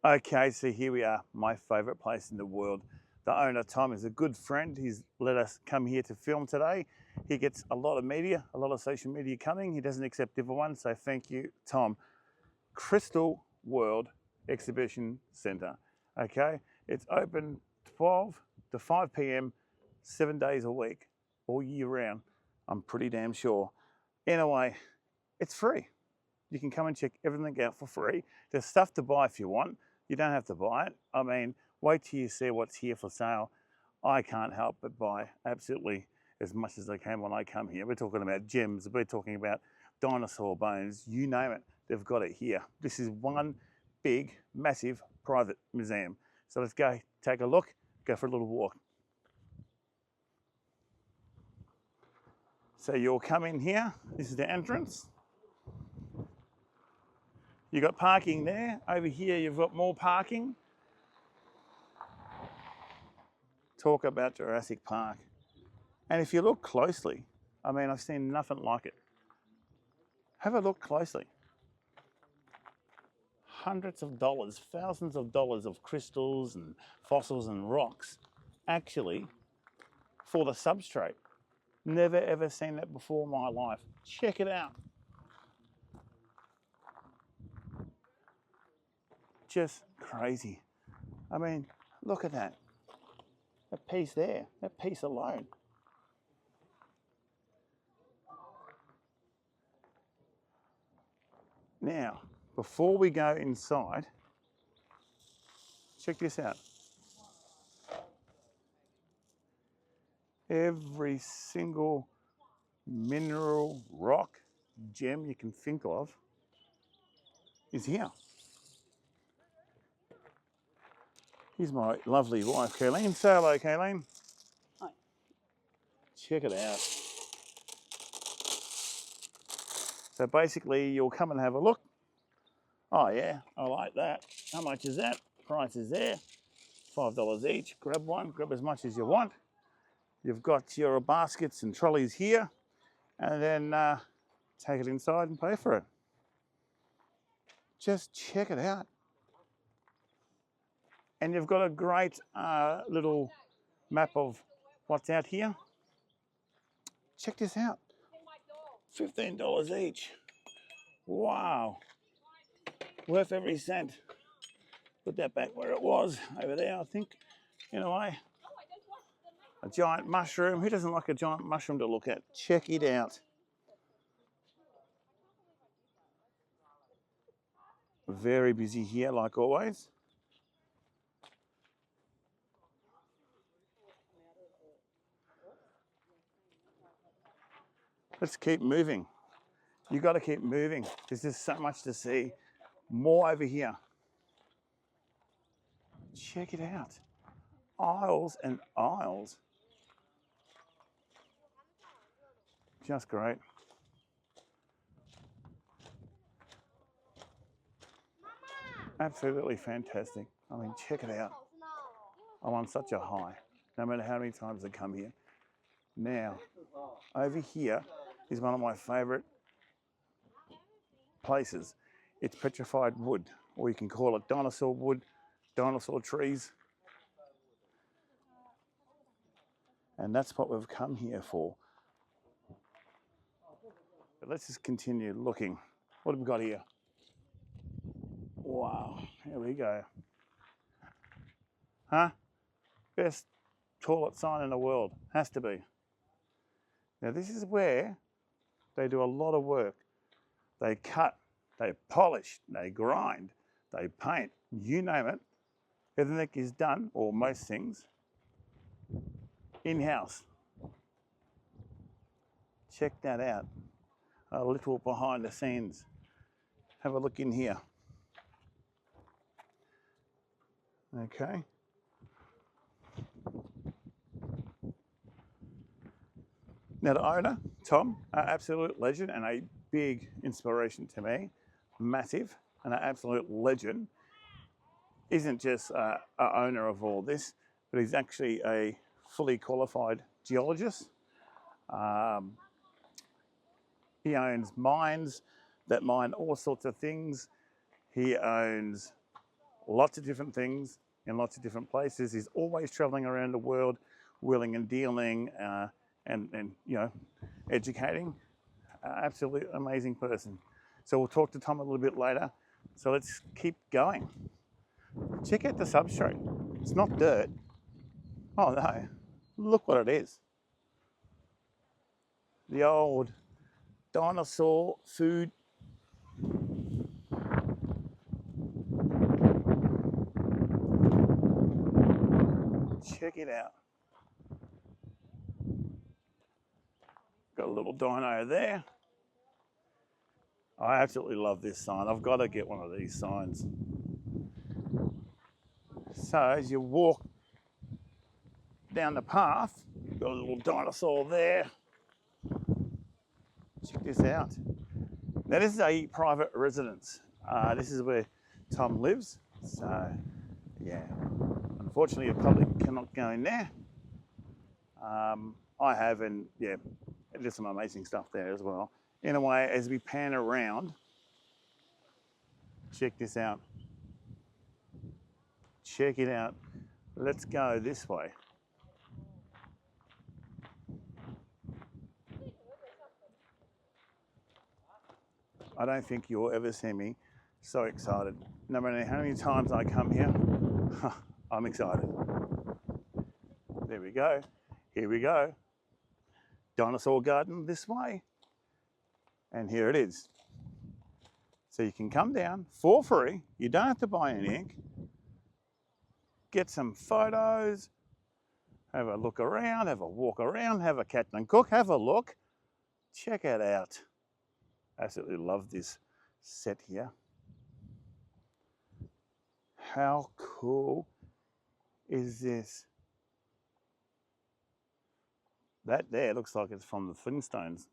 Okay, so here we are, my favourite place in the world. The owner, Tom, is a good friend. He's let us come here to film today. He gets a lot of media, a lot of social media coming. He doesn't accept everyone, so thank you, Tom. Crystal World Exhibition Centre. Okay, it's open 12 to 5 p.m, 7 days a week, all year round. I'm pretty damn sure. Anyway, it's free. You can come and check everything out for free. There's stuff to buy if you want. You don't have to buy it. I mean, wait till you see what's here for sale. I can't help but buy absolutely as much as I can when I come here. We're talking about gems, we're talking about dinosaur bones, you name it, they've got it here. This is one big, massive private museum. So let's go take a look, go for a little walk. So you'll come in here, this is the entrance. You've got parking there. Over here, you've got more parking. Talk about Jurassic Park. And if you look closely, I mean, I've seen nothing like it. Have a look closely. Hundreds of dollars, thousands of dollars of crystals and fossils and rocks, actually, for the substrate. Never ever seen that before in my life. Check it out. Just crazy. I mean, look at that. That piece there, that piece alone. Now, before we go inside, check this out. Every single mineral, rock, gem you can think of is here. Here's my lovely wife, Kayleen. Say hello, Kayleen. Hi. Check it out. So basically, you'll come and have a look. Oh yeah, I like that. How much is that? Price is there. $5 each. Grab one, grab as much as you want. You've got your baskets and trolleys here, and then take it inside and pay for it. Just check it out. And you've got a great little map of what's out here. Check this out. $15 each. Wow. Worth every cent. Put that back where it was, over there, I think. Anyway, a giant mushroom. Who doesn't like a giant mushroom to look at? Check it out. Very busy here, like always. Let's keep moving. You got to keep moving. There's just so much to see. More over here. Check it out. Aisles and aisles. Just great. Absolutely fantastic. I mean, check it out. I'm on such a high, no matter how many times I come here. Now, over here is one of my favourite places. It's petrified wood, or you can call it dinosaur wood, dinosaur trees. And that's what we've come here for. But let's just continue looking. What have we got here? Wow, here we go. Huh? Best toilet sign in the world. Has to be. Now this is where they do a lot of work. They cut, they polish, they grind, they paint, you name it. Everything is done, or most things, in-house. Check that out. A little behind the scenes. Have a look in here. Okay. Now the owner, Tom, an absolute legend and a big inspiration to me. Massive and an absolute legend. Isn't just an owner of all this, but he's actually a fully qualified geologist. He owns mines that mine all sorts of things. He owns lots of different things in lots of different places. He's always traveling around the world, wheeling and dealing, and you know, educating. Absolutely amazing person. So we'll talk to Tom a little bit later. So let's keep going. Check out the substrate. It's not dirt. Oh no, look what it is. The old dinosaur food. Check it out. Got a little dino there. I absolutely love this sign. I've got to get one of these signs. So as you walk down the path, you've got a little dinosaur there. Check this out. Now this is a private residence. This is where Tom lives. So yeah, unfortunately the public cannot go in there. I have, and yeah, there's some amazing stuff there as well. Anyway, as we pan around, check this out. Check it out. Let's go this way. I don't think you'll ever see me so excited. No matter how many times I come here, I'm excited. There we go. Here we go. Dinosaur garden this way. And here it is. So you can come down for free. You don't have to buy any ink. Get some photos. Have a look around, have a walk around, have a Captain Cook, have a look. Check it out. Absolutely love this set here. How cool is this? That there looks like it's from the Flintstones.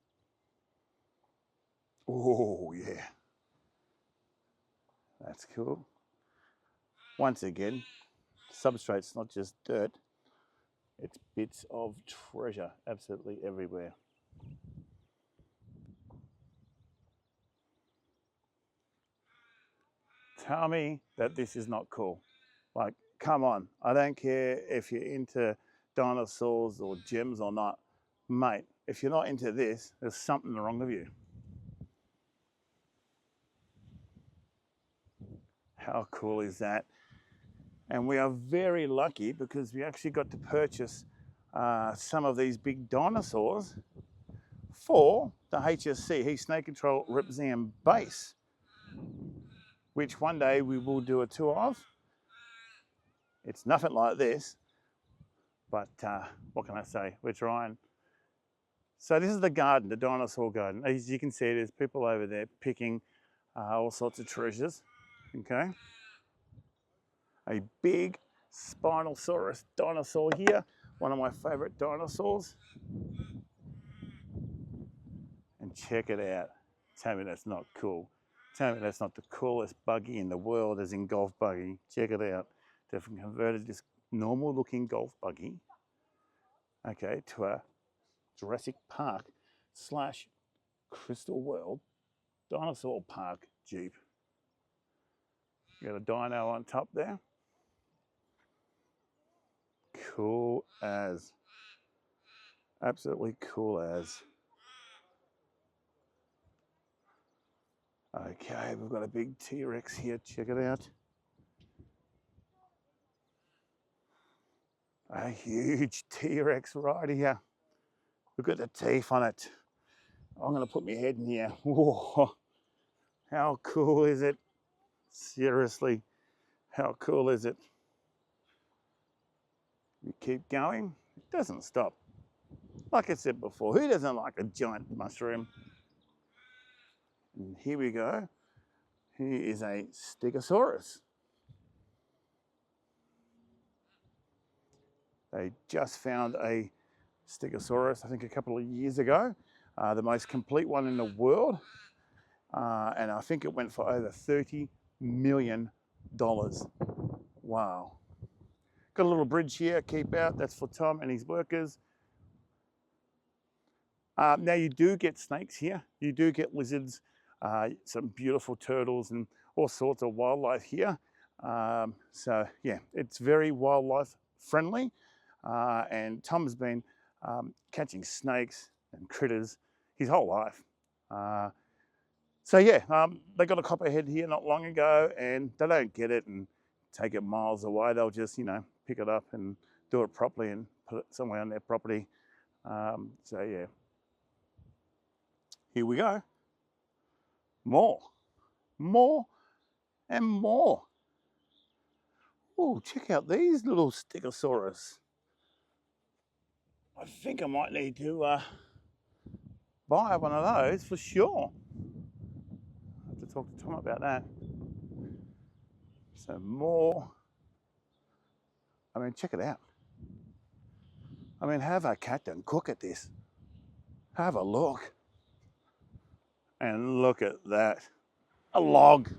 Oh, yeah. That's cool. Once again, substrate's not just dirt, it's bits of treasure absolutely everywhere. Tell me that this is not cool. Like, come on. I don't care if you're into dinosaurs or gems or not. Mate, if you're not into this, there's something wrong with you. How cool is that? And we are very lucky because we actually got to purchase some of these big dinosaurs for the H.S.C. Snake Control Repzam base, which one day we will do a tour of. It's nothing like this, but what can I say? We're trying. So this is the garden, the dinosaur garden. As you can see, there's people over there picking all sorts of treasures, okay? A big Spinosaurus dinosaur here, one of my favorite dinosaurs. And check it out. Tell me that's not cool. Tell me that's not the coolest buggy in the world, as in golf buggy. Check it out. They've converted this normal looking golf buggy, okay, to a Jurassic Park / Crystal World Dinosaur Park Jeep. You got a dino on top there. Cool as. Absolutely cool as. Okay, we've got a big T-Rex here. Check it out. A huge T-Rex right here. Look at the teeth on it. I'm going to put my head in here. Whoa. How cool is it? Seriously, how cool is it? We keep going. It doesn't stop. Like I said before, who doesn't like a giant mushroom? And here we go. Here is a Stegosaurus. They just found a Stegosaurus, I think a couple of years ago, the most complete one in the world. And I think it went for over $30 million. Wow. Got a little bridge here, keep out, that's for Tom and his workers. Now you do get snakes here, you do get lizards, some beautiful turtles and all sorts of wildlife here. So yeah, it's very wildlife friendly, and Tom's been catching snakes and critters his whole life. So yeah, they got a copperhead here not long ago, and they don't get it and take it miles away. They'll just, you know, pick it up and do it properly and put it somewhere on their property. So yeah, here we go. More, more, and more. Oh, check out these little Stegosaurus. I think I might need to buy one of those for sure. I have to talk to Tom about that. So more. I mean, check it out. I mean, have a cat and cook at this. Have a look. And look at that. A log.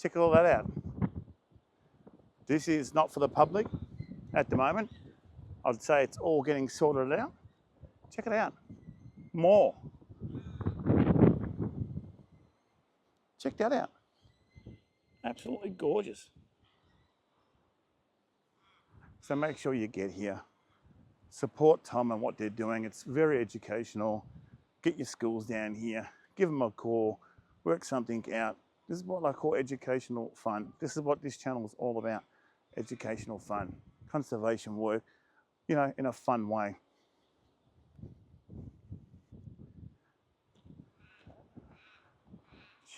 Check all that out. This is not for the public at the moment. I'd say it's all getting sorted out. Check it out. More. Check that out. Absolutely gorgeous. So make sure you get here. Support Tom and what they're doing. It's very educational. Get your schools down here. Give them a call. Work something out. This is what I call educational fun. This is what this channel is all about. Educational fun. Conservation work, you know, in a fun way.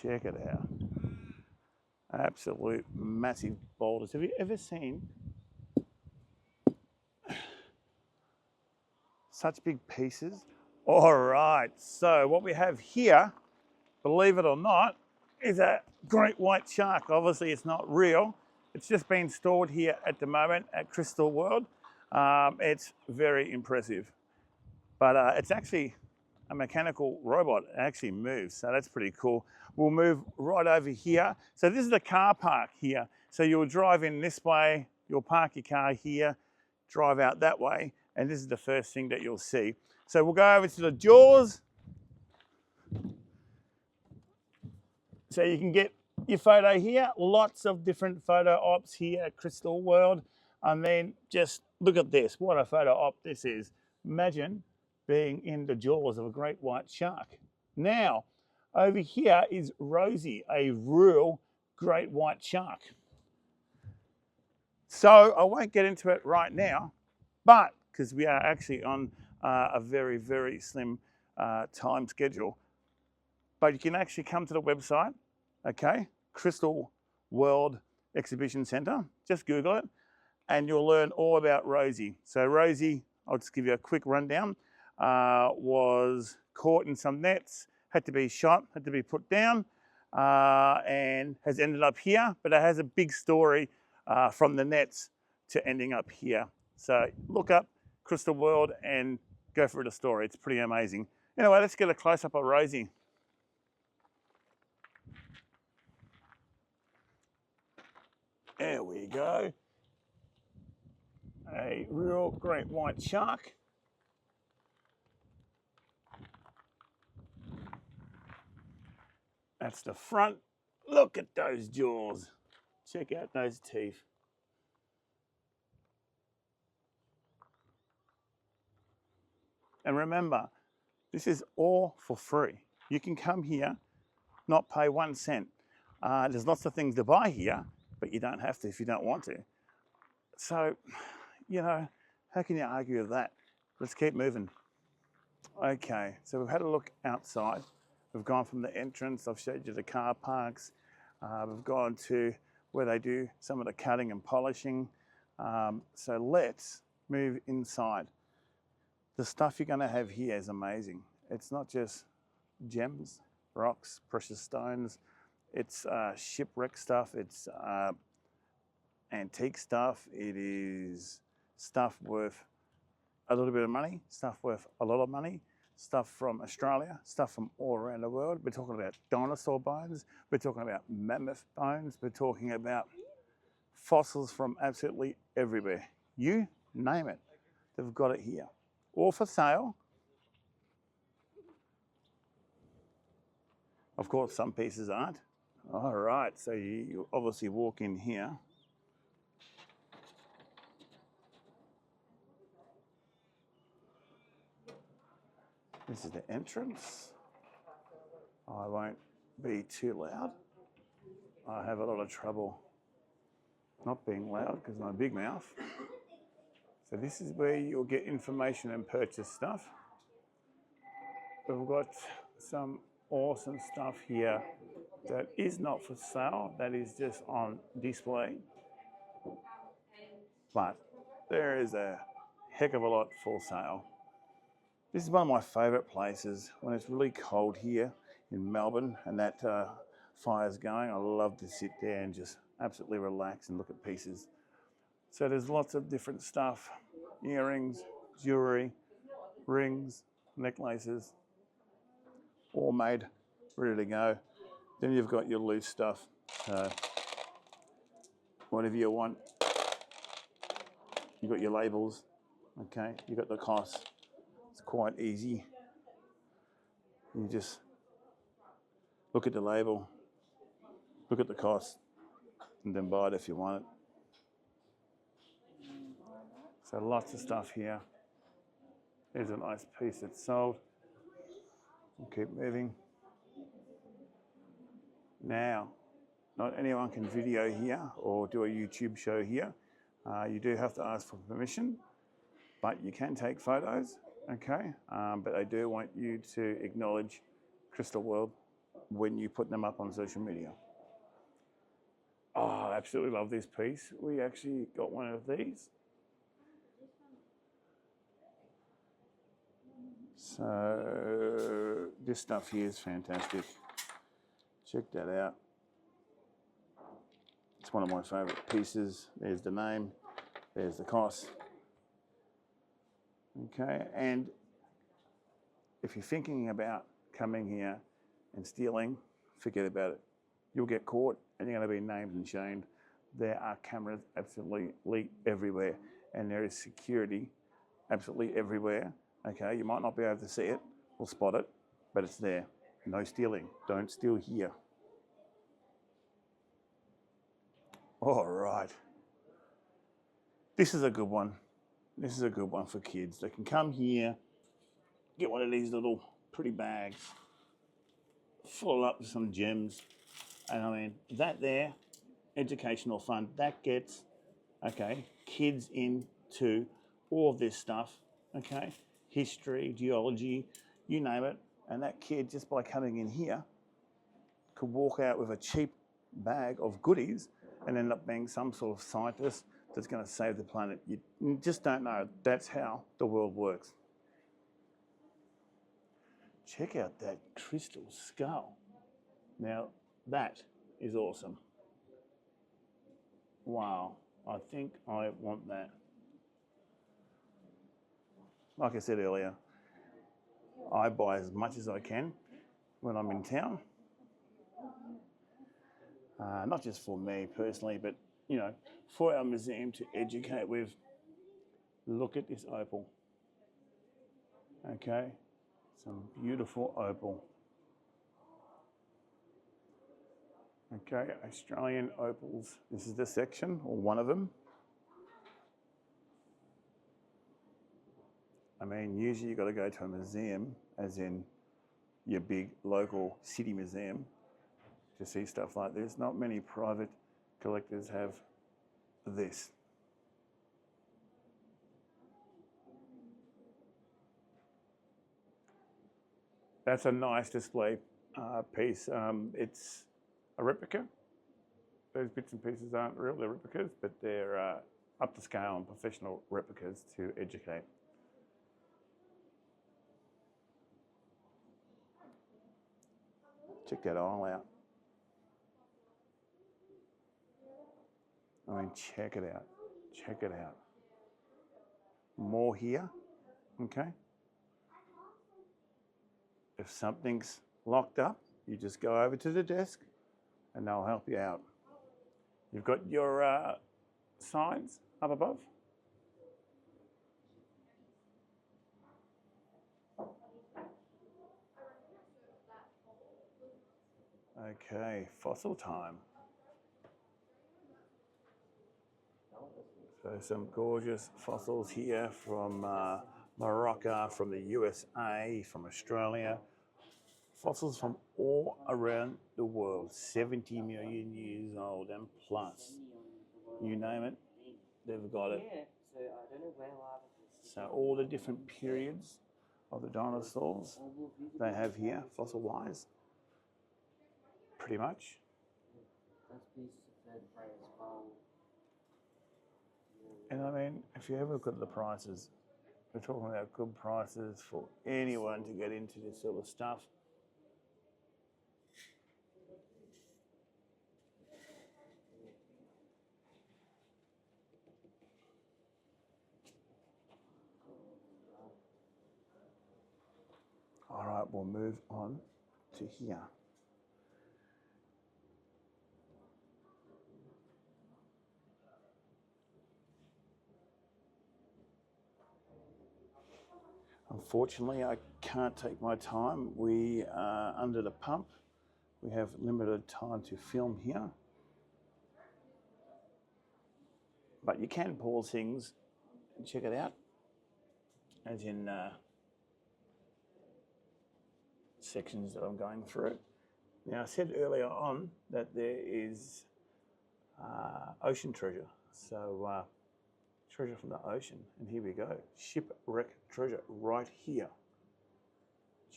Check it out. Absolute massive boulders. Have you ever seen such big pieces? All right, so what we have here, believe it or not, is a great white shark. Obviously it's not real. It's just been stored here at the moment at Crystal World. It's very impressive, but it's actually a mechanical robot. It actually moves, so that's pretty cool. We'll move right over here. So this is the car park here. So you'll drive in this way, you'll park your car here, drive out that way, and this is the first thing that you'll see. So we'll go over to the jaws. So you can get your photo here. Lots of different photo ops here at Crystal World. And then just look at this. What a photo op this is. Imagine being in the jaws of a great white shark. Now, over here is Rosie, a real great white shark. So I won't get into it right now, but because we are actually on a very, very slim time schedule, but you can actually come to the website, okay, Crystal World Exhibition Centre, just Google it, and you'll learn all about Rosie. So Rosie, I'll just give you a quick rundown, was caught in some nets, had to be shot, had to be put down, and has ended up here, but it has a big story from the nets to ending up here. So look up Crystal World and go through the story. It's pretty amazing. Anyway, let's get a close-up of Rosie. There we go. A real great white shark. That's the front. Look at those jaws. Check out those teeth. And remember, this is all for free. You can come here, not pay 1 cent. There's lots of things to buy here, but you don't have to if you don't want to. So, you know, how can you argue with that? Let's keep moving. Okay, so we've had a look outside. We've gone from the entrance, I've showed you the car parks. We've gone to where they do some of the cutting and polishing. So let's move inside. The stuff you're gonna have here is amazing. It's not just gems, rocks, precious stones. It's shipwreck stuff, it's antique stuff. It is stuff worth a little bit of money, stuff worth a lot of money, stuff from Australia, stuff from all around the world. We're talking about dinosaur bones, we're talking about mammoth bones, we're talking about fossils from absolutely everywhere. You name it, they've got it here. All for sale. Of course, some pieces aren't. All right, so you obviously walk in here. This is the entrance. I won't be too loud. I have a lot of trouble not being loud because of my big mouth. So this is where you'll get information and purchase stuff. We've got some awesome stuff here that is not for sale, that is just on display. But there is a heck of a lot for sale. This is one of my favourite places when it's really cold here in Melbourne and that fire's going. I love to sit there and just absolutely relax and look at pieces. So there's lots of different stuff, earrings, jewellery, rings, necklaces, all made, ready to go. Then you've got your loose stuff, whatever you want. You've got your labels, okay? You've got the cost. It's quite easy. You just look at the label, look at the cost, and then buy it if you want it. So lots of stuff here. There's a nice piece that's sold. We'll keep moving. Now, not anyone can video here or do a YouTube show here. You do have to ask for permission, but you can take photos, okay? But I do want you to acknowledge Crystal World when you put them up on social media. Oh, I absolutely love this piece. We actually got one of these. So this stuff here is fantastic. Check that out. It's one of my favourite pieces. There's the name, there's the cost. Okay, and if you're thinking about coming here and stealing, forget about it. You'll get caught and you're going to be named and shamed. There are cameras absolutely everywhere, and there is security absolutely everywhere. Okay, you might not be able to see it or spot it, but it's there. No stealing. Don't steal here. All right. This is a good one. This is a good one for kids. They can come here, get one of these little pretty bags, full up with some gems. And I mean, that there, educational fund, that gets, okay, kids into all of this stuff, okay? History, geology, you name it. And that kid, just by coming in here, could walk out with a cheap bag of goodies and end up being some sort of scientist that's going to save the planet. You just don't know. That's how the world works. Check out that crystal skull. Now, that is awesome. Wow, I think I want that. Like I said earlier, I buy as much as I can when I'm in town. Not just for me personally, but you know, for our museum to educate with. Look at this opal. Okay, some beautiful opal. Okay, Australian opals. This is the section, or one of them. I mean, usually you've got to go to a museum, as in your big local city museum, to see stuff like this. Not many private collectors have this. That's a nice display piece. It's a replica. Those bits and pieces aren't real, they're replicas, but they're up to scale and professional replicas to educate. Check that aisle out. I mean, check it out. Check it out. More here, okay? If something's locked up, you just go over to the desk and they'll help you out. You've got your signs up above. Okay, fossil time. So some gorgeous fossils here from Morocco, from the USA, from Australia. Fossils from all around the world, 70 million years old and plus. You name it, they've got it. So all the different periods of the dinosaurs they have here, fossil-wise, pretty much. And I mean, if you ever look at the prices, we're talking about good prices for anyone to get into this sort of stuff. All right, we'll move on to here. Unfortunately, I can't take my time. We are under the pump. We have limited time to film here. But you can pause things and check it out, as in sections that I'm going through. Now, I said earlier on that there is ocean treasure. So, treasure from the ocean. And here we go. Shipwreck treasure right here.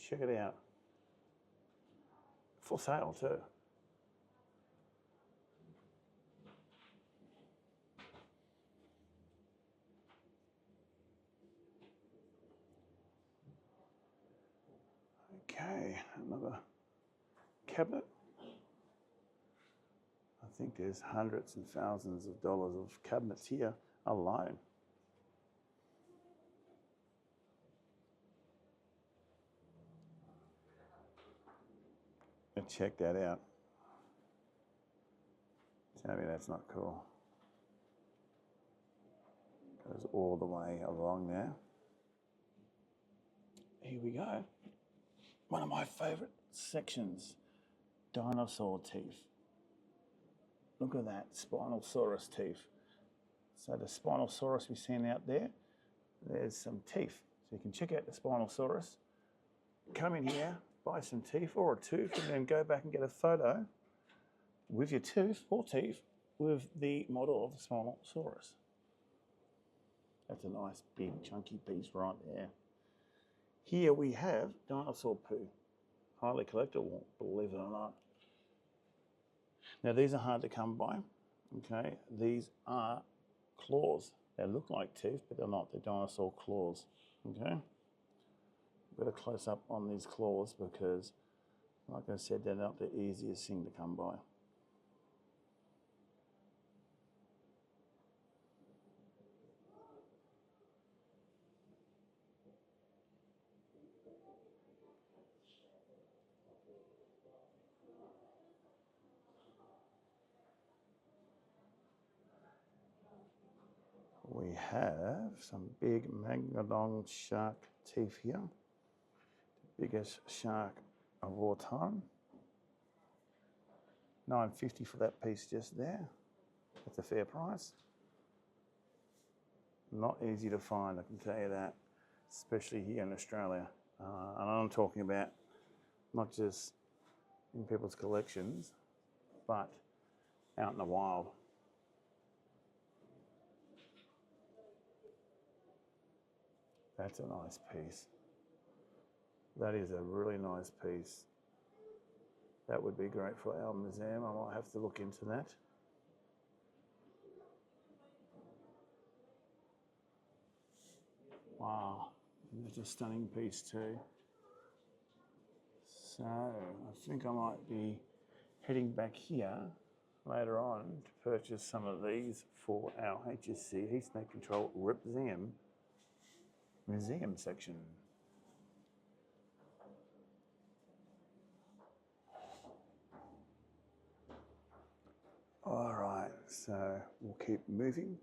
Check it out. For sale too. Okay, another cabinet. I think there's hundreds and thousands of dollars of cabinets here alone. And check that out. Tell me that's not cool. Goes all the way along there. Here we go. One of my favourite sections, dinosaur teeth. Look at that, Spinosaurus teeth. So the Spinosaurus we've seen out there, there's some teeth. So you can check out the Spinosaurus, come in here, buy some teeth or a tooth, and then go back and get a photo with your tooth or teeth with the model of the Spinosaurus. That's a nice big chunky piece right there. Here we have dinosaur poo, highly collectible, believe it or not. Now these are hard to come by, okay? These are claws. They look like teeth, but they're not. They're dinosaur claws, okay? Got a close up on these claws because, like I said, they're not the easiest thing to come by. We have some big megalodon shark teeth here. The biggest shark of all time. $9.50 for that piece just there. That's a fair price. Not easy to find, I can tell you that, especially here in Australia. And I'm talking about not just in people's collections, but out in the wild. That's a nice piece. That is a really nice piece. That would be great for our museum. I might have to look into that. Wow, that's a stunning piece too. So I think I might be heading back here later on to purchase some of these for our H.S.C. Heat Snake Control Museum section. All right, so we'll keep moving.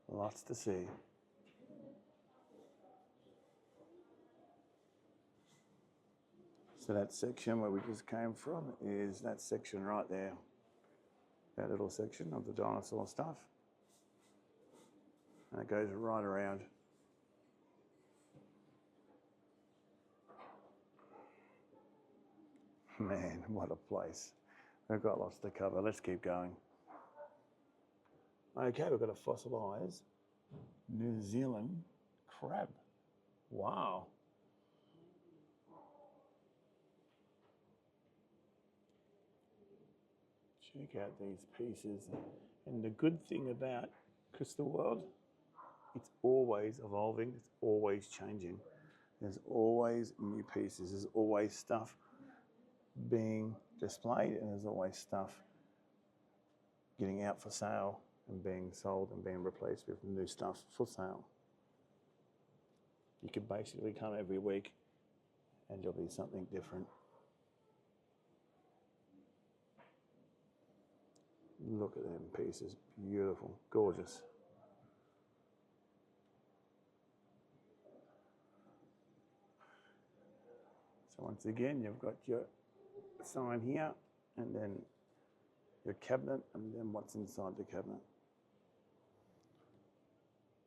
Lots to see. So that section where we just came from is that section right there. That little section of the dinosaur stuff. And it goes right around. Man, what a place. We've got lots to cover. Let's keep going. Okay, we've got a fossilised New Zealand crab. Wow. Check out these pieces. And the good thing about Crystal World, it's always evolving, it's always changing. There's always new pieces, there's always stuff being displayed, and there's always stuff getting out for sale and being sold and being replaced with new stuff for sale. You could basically come every week and there'll be something different. Look at them pieces, beautiful, gorgeous. So once again, you've got your sign here, and then your cabinet, and then what's inside the cabinet.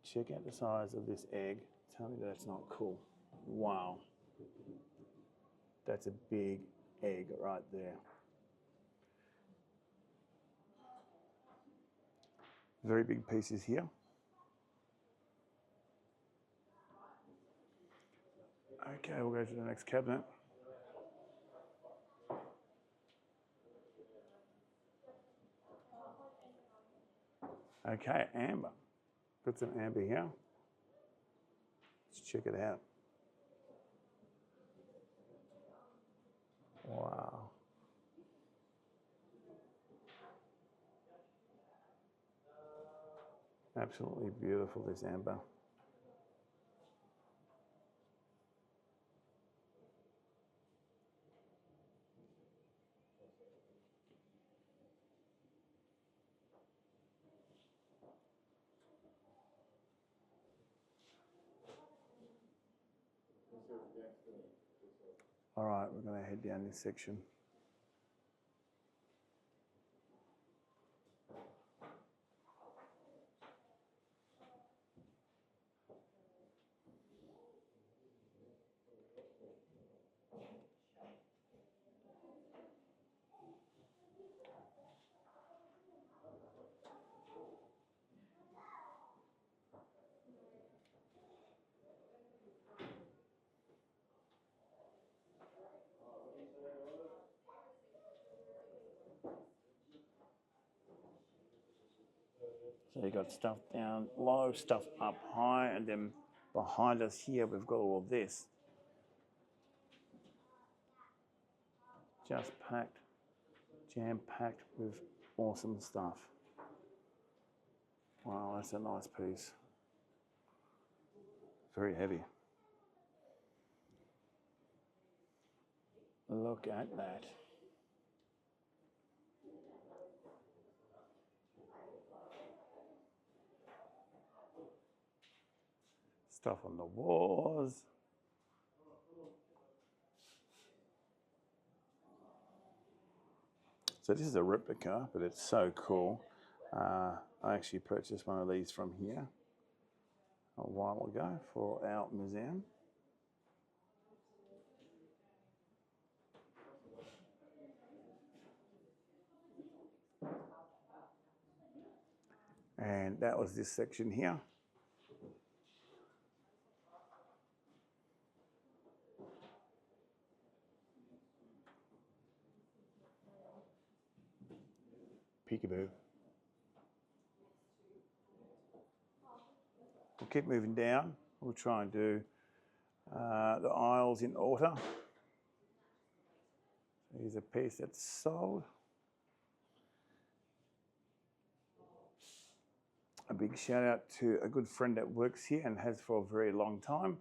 Check out the size of this egg. Tell me that's not cool. Wow. That's a big egg right there. Very big pieces here. Okay, we'll go to the next cabinet. Okay, amber. Got some amber here. Let's check it out. Wow. Absolutely beautiful, this amber. All right, we're going to head down this section. So you got stuff down low, stuff up high, and then behind us here we've got all of this. Just packed, jam-packed with awesome stuff. Wow, that's a nice piece. Very heavy. Look at that. Stuff on the walls. So this is a replica, but it's so cool. I actually purchased one of these from here a while ago for our museum. And that was this section here. Peekaboo. We'll keep moving down. We'll try and do the aisles in order. Here's a piece that's sold. A big shout out to a good friend that works here and has for a very long time.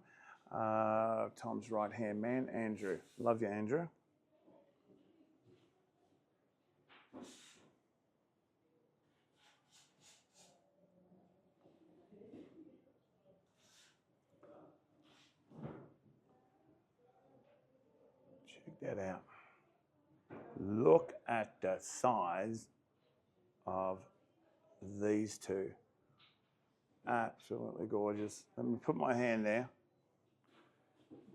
Tom's right hand man, Andrew. Love you, Andrew. Check it out. Look at the size of these two. Absolutely gorgeous. Let me put my hand there.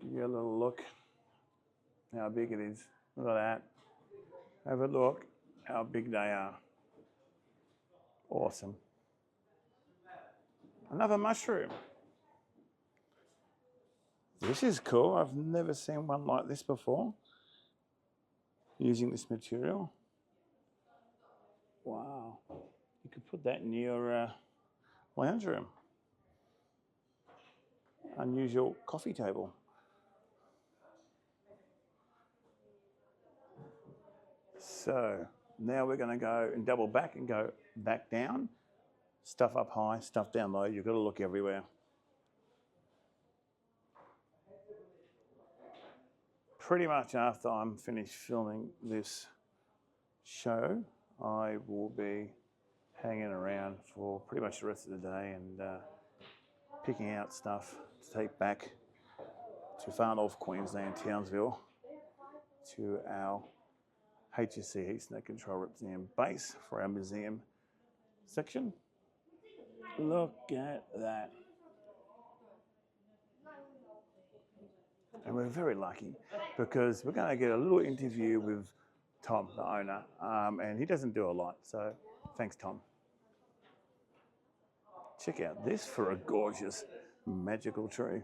Give you a little look how big it is. Look at that. Have a look how big they are. Awesome. Another mushroom. This is cool. I've never seen one like this before. Using this material. Wow. You could put that in your lounge room. Unusual coffee table. So now we're going to go and double back and go back down. Stuff up high, stuff down low. You've got to look everywhere. Pretty much after I'm finished filming this show, I will be hanging around for pretty much the rest of the day and picking out stuff to take back to far north Queensland, Townsville, to our H.S.C. Heat Snake Control Museum base for our museum section. Look at that. And we're very lucky because we're going to get a little interview with Tom, the owner, and he doesn't do a lot, so thanks, Tom. Check out this for a gorgeous, magical tree.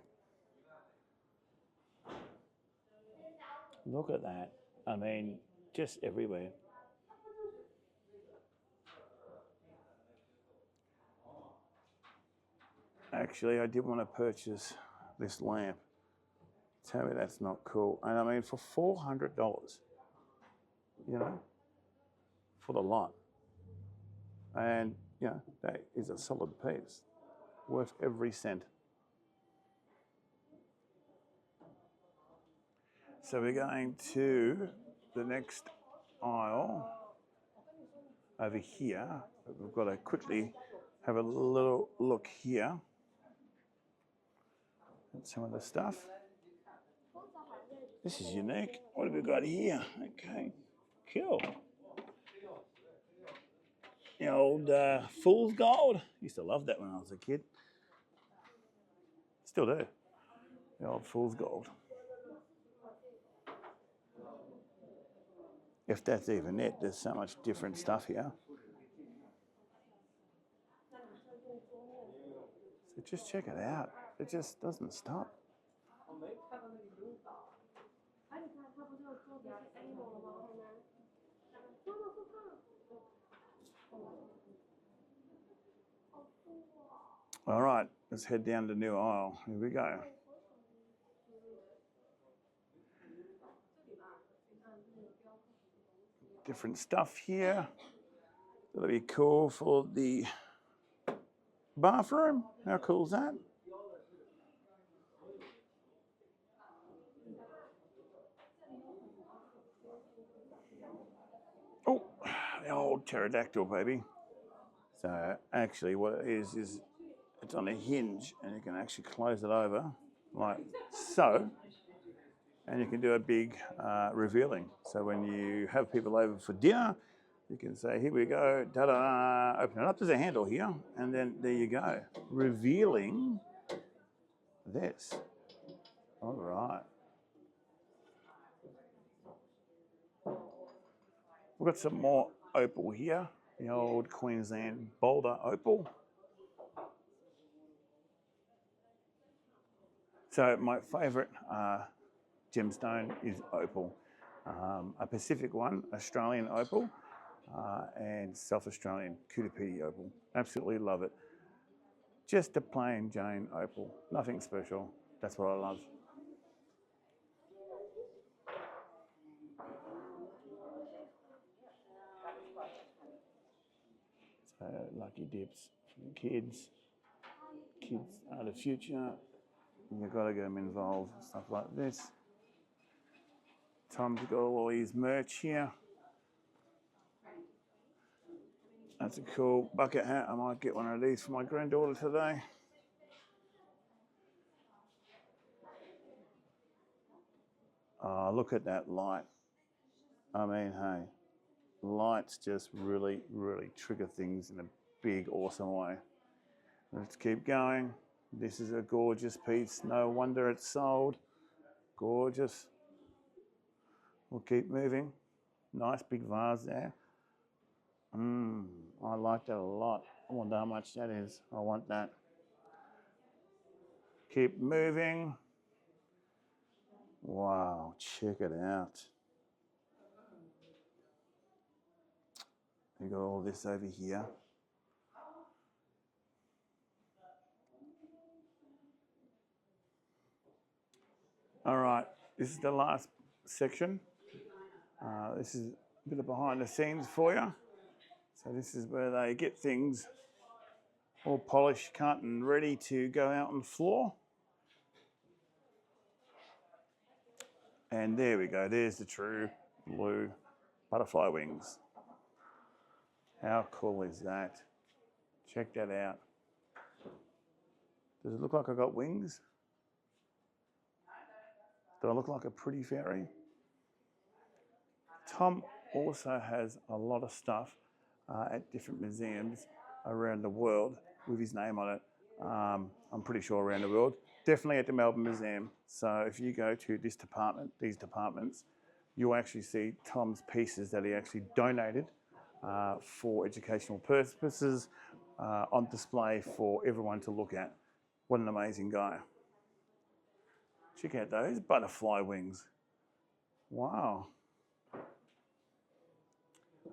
Look at that. I mean, just everywhere. Actually, I did want to purchase this lamp. Tell me that's not cool. And I mean, for $400, you know, for the lot. And, you know, that is a solid piece, worth every cent. So we're going to the next aisle over here. We've got to quickly have a little look here at some of the stuff. This is unique. What have we got here? Okay, cool. The old fool's gold. Used to love that when I was a kid. Still do. The old fool's gold. If that's even it, there's so much different stuff here. So just check it out. It just doesn't stop. All right, let's head down the new aisle. Here we go. Different stuff here. That'll be cool for the bathroom. How cool is that? Oh, the old pterodactyl, baby. So actually what it is it's on a hinge and you can actually close it over like so. And you can do a big revealing. So when you have people over for dinner, you can say, here we go, da-da, open it up. There's a handle here, and then there you go. Revealing this. All right. We've got some more opal here, the old Queensland boulder opal. So my favourite gemstone is opal. A Pacific one, Australian opal, and South Australian Kutapiti opal. Absolutely love it. Just a plain Jane opal, nothing special. That's what I love. So lucky dips for the kids. Kids are the future. You've got to get them involved, stuff like this. Tom's got all his merch here. That's a cool bucket hat. I might get one of these for my granddaughter today. Oh, look at that light. I mean, hey, lights just really, really trigger things in a big, awesome way. Let's keep going. This is a gorgeous piece. No wonder it's sold. Gorgeous. We'll keep moving. Nice big vase there. I like that a lot. I wonder how much that is. I want that. Keep moving. Wow, check it out. You got all this over here. All right, this is the last section. This is a bit of behind the scenes for you. So this is where they get things all polished, cut and ready to go out on the floor. And there we go, there's the true blue butterfly wings. How cool is that? Check that out. Does it look like I got wings? Do I look like a pretty fairy? Tom also has a lot of stuff at different museums around the world with his name on it. I'm pretty sure around the world. Definitely at the Melbourne Museum. So if you go to this department, these departments, you'll actually see Tom's pieces that he actually donated for educational purposes on display for everyone to look at. What an amazing guy. Check out those butterfly wings. Wow.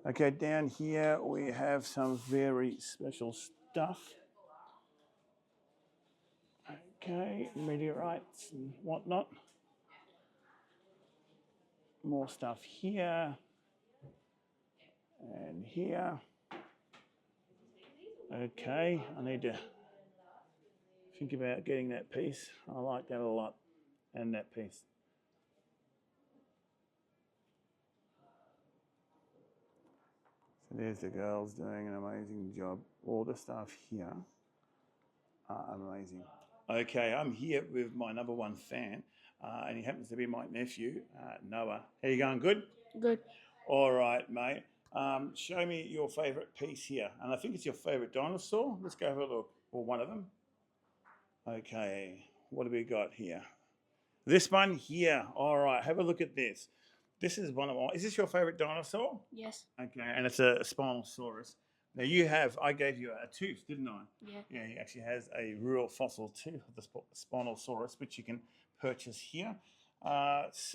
Okay, down here we have some very special stuff. Okay, meteorites and whatnot. More stuff here and here. Okay, I need to think about getting that piece. I like that a lot, and that piece. So there's the girls doing an amazing job. All the stuff here are amazing. Okay, I'm here with my number one fan, and he happens to be my nephew, Noah. How you going? Good? Good. All right, mate. Show me your favourite piece here. And I think it's your favourite dinosaur. Let's go have a look. Or one of them. Okay, what have we got here? This one here. All right, have a look at this. This is one of my... Is this your favourite dinosaur? Yes. Okay, and it's a Spinosaurus. Now I gave you a tooth, didn't I? Yeah. Yeah, he actually has a real fossil tooth of the Spinosaurus, which you can purchase here. What's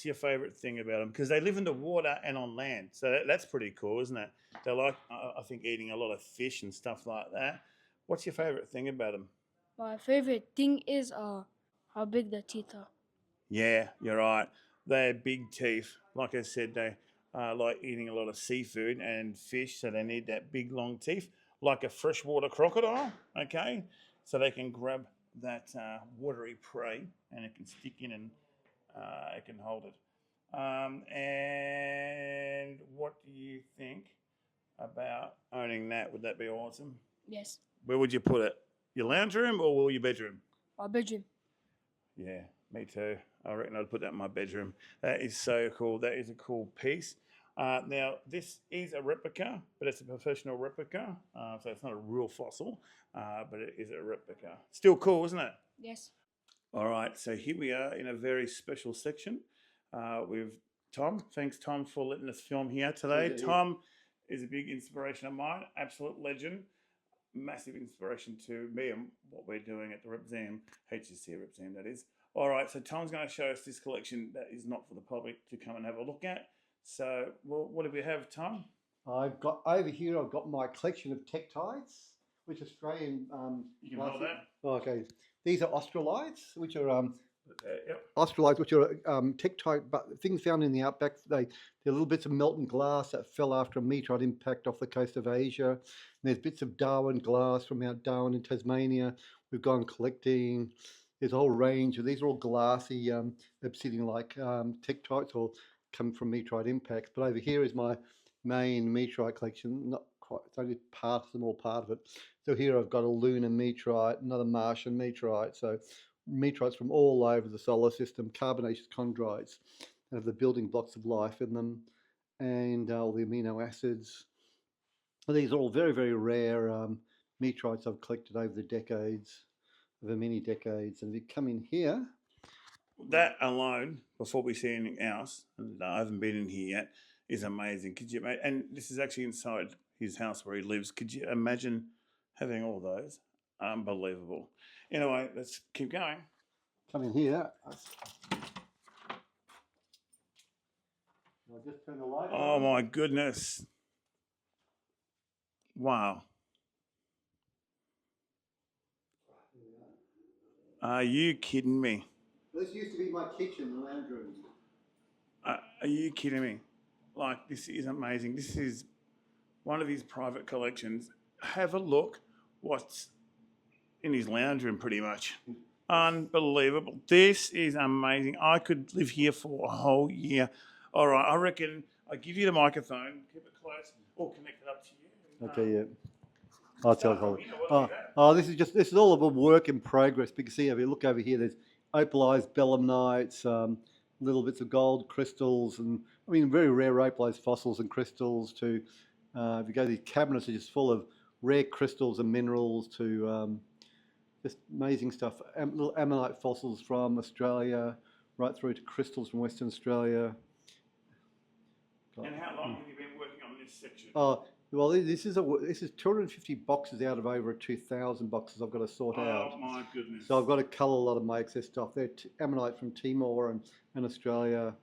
your favourite thing about them? Because they live in the water and on land, so that's pretty cool, isn't it? They like, I think, eating a lot of fish and stuff like that. What's your favourite thing about them? My favorite thing is how big the teeth are. Yeah, you're right. They have big teeth. Like I said, they like eating a lot of seafood and fish, so they need that big, long teeth, like a freshwater crocodile, okay? So they can grab that watery prey and it can stick in and it can hold it. And what do you think about owning that? Would that be awesome? Yes. Where would you put it? Your lounge room or your bedroom? My bedroom. Yeah, me too. I reckon I'd put that in my bedroom. That is so cool. That is a cool piece. Now, this is a replica, but it's a professional replica. So it's not a real fossil, but it is a replica. Still cool, isn't it? Yes. All right, so here we are in a very special section with Tom. Thanks, Tom, for letting us film here today. Tom is a big inspiration of mine, absolute legend. Massive inspiration to me and what we're doing at the Rep Museum, H.S.C. Rep Museum, that is. All right, so Tom's going to show us this collection that is not for the public to come and have a look at. So, well, what do we have, Tom? I've got over here. I've got my collection of tektites, which Australian. You can hold that. Okay, these are australites, which are Yep. australites, which are tektite, but things found in the outback. They're little bits of molten glass that fell after a meteorite impact off the coast of Asia. And there's bits of Darwin glass from Mount Darwin in Tasmania. We've gone collecting. There's a whole range of these are all glassy obsidian-like tektites, or come from meteorite impacts. But over here is my main meteorite collection. Not quite. It's only part, a small part of it. So here I've got a lunar meteorite, another Martian meteorite. So meteorites from all over the solar system, carbonaceous chondrites that have the building blocks of life in them, and all the amino acids. And these are all very, very rare meteorites I've collected over the decades, over many decades. And if you come in here, That alone, before we see anything else, and I haven't been in here yet, is amazing. Could you? And this is actually inside his house where he lives. Could you imagine having all those? Unbelievable. Anyway, let's keep going. come in here. I'll just turn the light Oh on. my goodness! Wow. Are you kidding me? This used to be my kitchen, the lounge room. Are you kidding me? Like, this is amazing. This is one of his private collections. Have a look what's in his lounge room, pretty much. Unbelievable. This is amazing. I could live here for a whole year. All right, I reckon I give you the microphone, keep it close, or connect it up to you. Okay, yeah. I'll tell you. What This is all of a work in progress. Because see, if you look over here, there's opalized belemnites, little bits of gold crystals, and I mean very rare opalized fossils and crystals. To if you go, these cabinets are just full of rare crystals and minerals. To just amazing stuff. Little ammonite fossils from Australia, right through to crystals from Western Australia. And how long have you been working on this section? Well, this is 250 boxes out of over 2,000 boxes I've got to sort out. Oh my goodness! So I've got to cull a lot of my excess stuff. They're ammonite from Timor and Australia,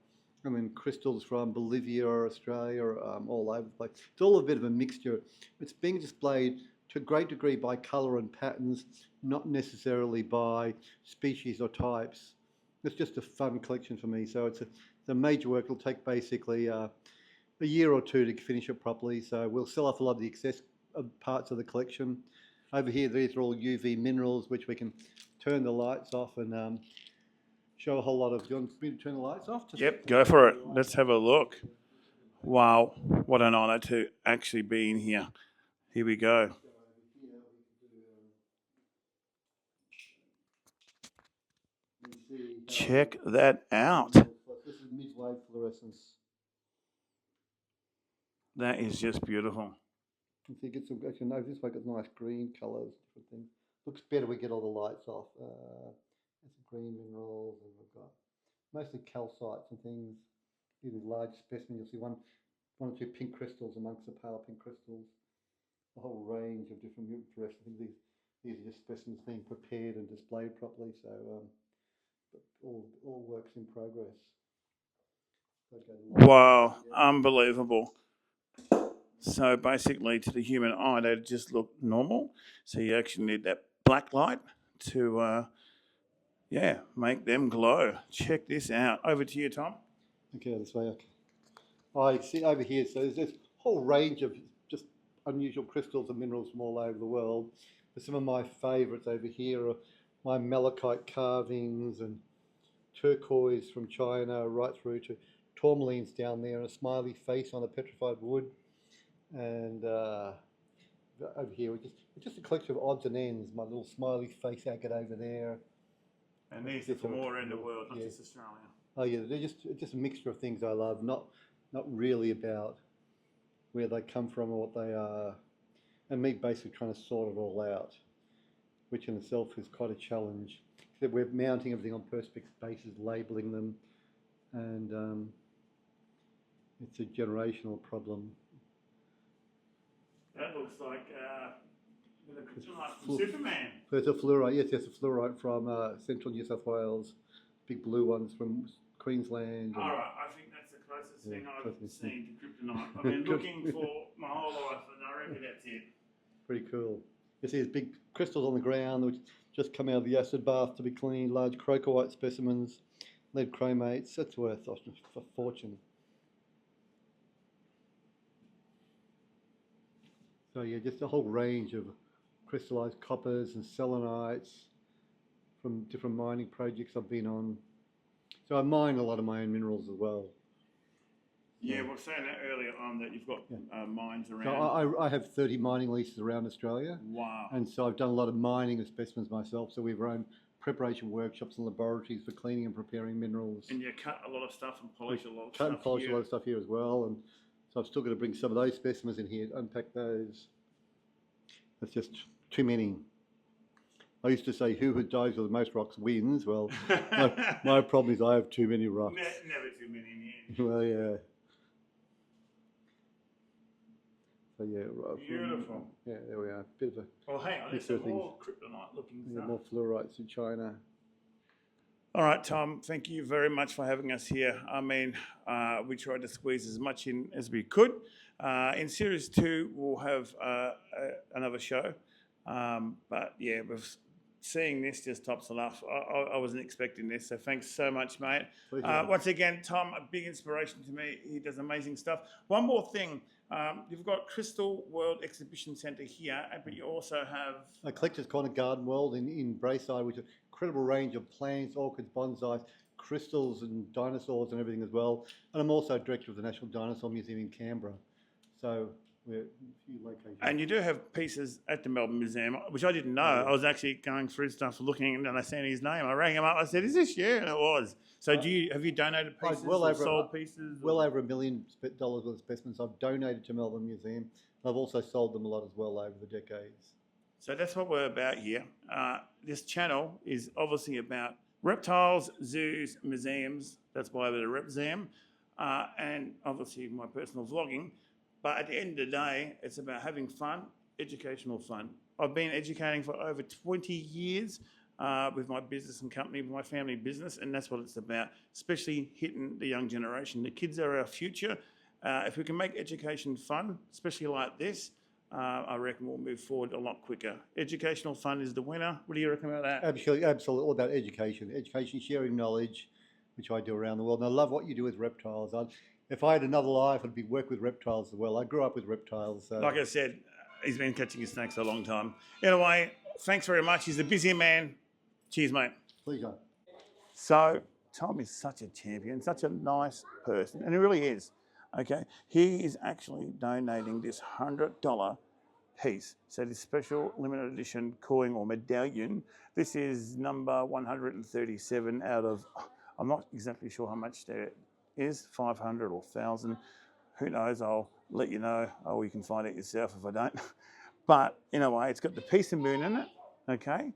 and then crystals from Bolivia or Australia, all over the place. It's all a bit of a mixture. It's being displayed to a great degree by colour and patterns, not necessarily by species or types. It's just a fun collection for me. So it's a major work. It'll take basically a year or two to finish it properly. So we'll sell off a lot of the excess parts of the collection. Over here, these are all UV minerals, which we can turn the lights off and show a whole lot of. Do you want me to turn the lights off? Yep, go for it. Let's have a look. Wow, what an honour to actually be in here. Here we go. Check that out. This is mid-wave fluorescence. That is just beautiful. You see, get some. Actually, no, this one got nice green colours, different things. Looks better. We get all the lights off. There's some green minerals, and we've got mostly calcites and things. These large specimens. You'll see one or two pink crystals amongst the pale pink crystals. A whole range of different interesting things. These are just specimens being prepared and displayed properly. So all works in progress. Wow, unbelievable. So basically, to the human eye, they just look normal. So you actually need that black light to, make them glow. Check this out. Over to you, Tom. Okay, this way. Okay. I see over here. So there's this whole range of just unusual crystals and minerals from all over the world. But some of my favourites over here are my malachite carvings and turquoise from China, right through to tourmalines down there, and a smiley face on a petrified wood. And over here, it's just a collection of odds and ends. My little smiley face agate over there. And these are from all around the world, not just Australia. Oh yeah, they're just a mixture of things I love. Not really about where they come from or what they are, and me basically trying to sort it all out, which in itself is quite a challenge. That we're mounting everything on perspex bases, labelling them, and it's a generational problem. That looks like the kryptonite from Superman. So it's a fluorite. Yes, a fluorite from central New South Wales. Big blue ones from Queensland. All right, I think that's the closest thing I've seen to kryptonite. I've been looking for my whole life, and I reckon that's it. Pretty cool. You see, there's big crystals on the ground which just come out of the acid bath to be cleaned. Large crocoite specimens, lead chromates. That's worth a fortune. So yeah, just a whole range of crystallized coppers and selenites from different mining projects I've been on. So I mine a lot of my own minerals as well. Yeah, we were saying that earlier on that you've got mines around. So I have 30 mining leases around Australia. Wow. And so I've done a lot of mining of specimens myself. So we have our own preparation workshops and laboratories for cleaning and preparing minerals. And you cut a lot of stuff and polish a lot of Cut stuff and polish here. a lot of stuff here as well, and so I've still got to bring some of those specimens in here to unpack those. That's just too many. I used to say, who dives with the most rocks wins. Well, my problem is I have too many rocks. Never too many in the end. Well, yeah. So yeah, right. Beautiful. Yeah, there we are. Bit of a Well, hang on, there's Mixture some of more kryptonite looking stuff. more fluorites in China. All right, Tom, thank you very much for having us here. I mean, we tried to squeeze as much in as we could. In Series 2, we'll have another show. But yeah, seeing this just tops it off. I wasn't expecting this, so thanks so much, mate. Once again, Tom, a big inspiration to me. He does amazing stuff. One more thing. You've got Crystal World Exhibition Centre here, but you also have a collector's corner garden world in Brayside, which is an incredible range of plants, orchids, bonsais, crystals and dinosaurs and everything as well. And I'm also director of the National Dinosaur Museum in Canberra. So we're a few locations. And you do have pieces at the Melbourne Museum, which I didn't know. I was actually going through stuff, looking, and then I seen his name. I rang him up. I said, "Is this you?" And it was. So, have you donated pieces or sold pieces? Well over $1 million worth of specimens I've donated to Melbourne Museum. I've also sold them a lot as well over the decades. So that's what we're about here. This channel is obviously about reptiles, zoos, museums. That's why we're a rep museum, and obviously my personal vlogging. But at the end of the day, it's about having fun, educational fun. I've been educating for over 20 years with my business and company, with my family business, and that's what it's about, especially hitting the young generation. The kids are our future. If we can make education fun, especially like this, I reckon we'll move forward a lot quicker. Educational fun is the winner. What do you reckon about that? Absolutely, all about education. Education, sharing knowledge, which I do around the world. And I love what you do with reptiles. If I had another life, I'd be work with reptiles as well. I grew up with reptiles. Like I said, he's been catching his snakes for a long time. Anyway, thanks very much. He's a busy man. Cheers, mate. Pleasure. So, Tom is such a champion, such a nice person, and he really is. Okay, he is actually donating this $100 piece. So this special limited edition coin or medallion. This is number 137 out of, I'm not exactly sure how much there is, 500 or 1,000. Who knows? I'll let you know, or you can find it yourself if I don't. But in a way, it's got the piece of moon in it. Okay,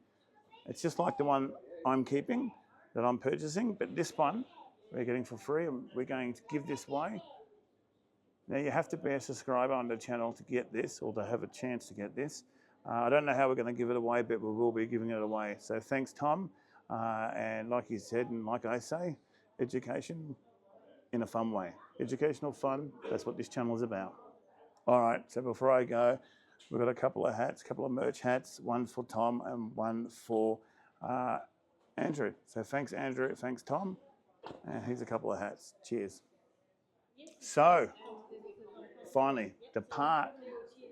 it's just like the one I'm keeping, that I'm purchasing, but this one we're getting for free, and we're going to give this away. Now, you have to be a subscriber on the channel to get this, or to have a chance to get this. I don't know how we're going to give it away, but we will be giving it away. So thanks, Tom. And like you said, and like I say, education in a fun way. Educational fun, that's what this channel is about. All right, so before I go, we've got a couple of hats, a couple of merch hats, one for Tom and one for Andrew. So thanks, Andrew, thanks, Tom. And here's a couple of hats. Cheers. So, finally, the part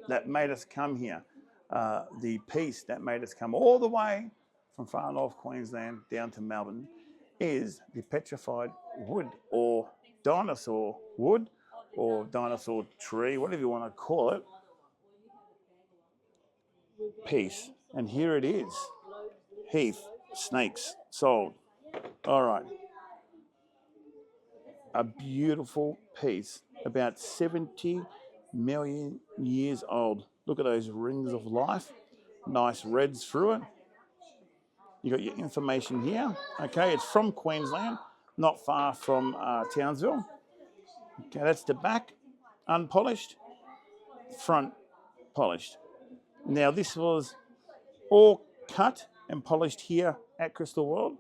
that made us come here, the piece that made us come all the way from far north Queensland down to Melbourne, is the petrified wood, or dinosaur wood, or dinosaur tree, whatever you want to call it, piece. And here it is. Heath, snakes, sold. All right. A beautiful piece, about 70 million years old. Look at those rings of life. Nice reds through it. You got your information here. Okay, it's from Queensland, not far from Townsville. Okay, that's the back, unpolished, front polished. Now this was all cut and polished here at Crystal World,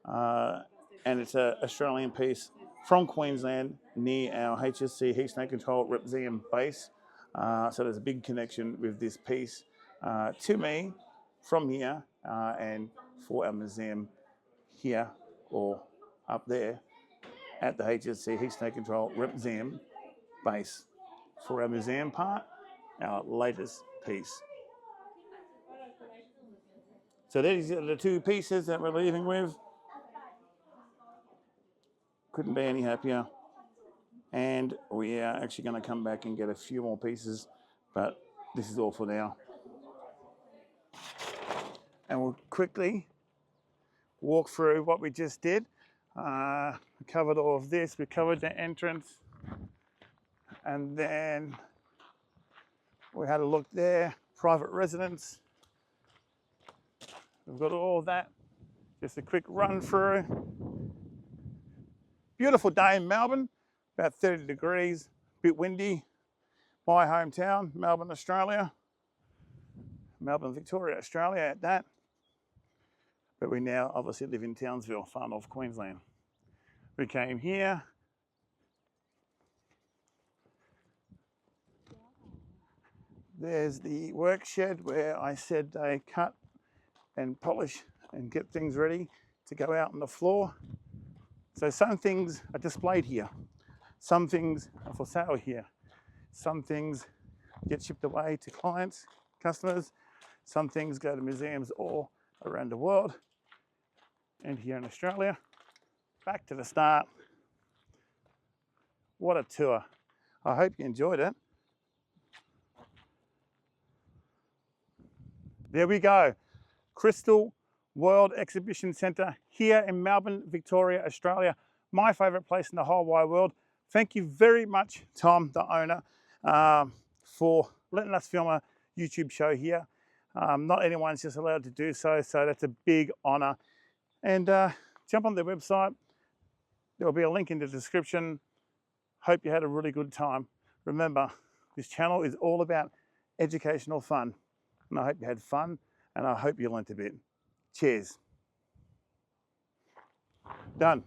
and it's an Australian piece from Queensland near our H.S.C. Heat Snake Control Rep Museum base. So there's a big connection with this piece to me from here and for our museum here or up there at the H.S.C. Heat Snake Control Rep Museum base. For our museum part, our latest piece. So these are the two pieces that we're leaving with. Couldn't be any happier. And we are actually going to come back and get a few more pieces, but this is all for now. And we'll quickly walk through what we just did. We covered all of this. We covered the entrance, and then we had a look there. Private residence. We've got all of that. Just a quick run through. Beautiful day in Melbourne, about 30 degrees, a bit windy. My hometown, Melbourne, Australia. Melbourne, Victoria, Australia at that. But we now obviously live in Townsville, far north Queensland. We came here. There's the work shed where I said they cut and polish and get things ready to go out on the floor. So some things are displayed here. Some things are for sale here. Some things get shipped away to clients, customers. Some things go to museums all around the world and here in Australia. Back to the start. What a tour. I hope you enjoyed it. There we go. Crystal World Exhibition Centre here in Melbourne, Victoria, Australia. My favourite place in the whole wide world. Thank you very much, Tom, the owner, for letting us film a YouTube show here. Not anyone's just allowed to do so, so that's a big honour. And jump on their website. There will be a link in the description. Hope you had a really good time. Remember, this channel is all about educational fun. And I hope you had fun, and I hope you learnt a bit. Cheers. Done.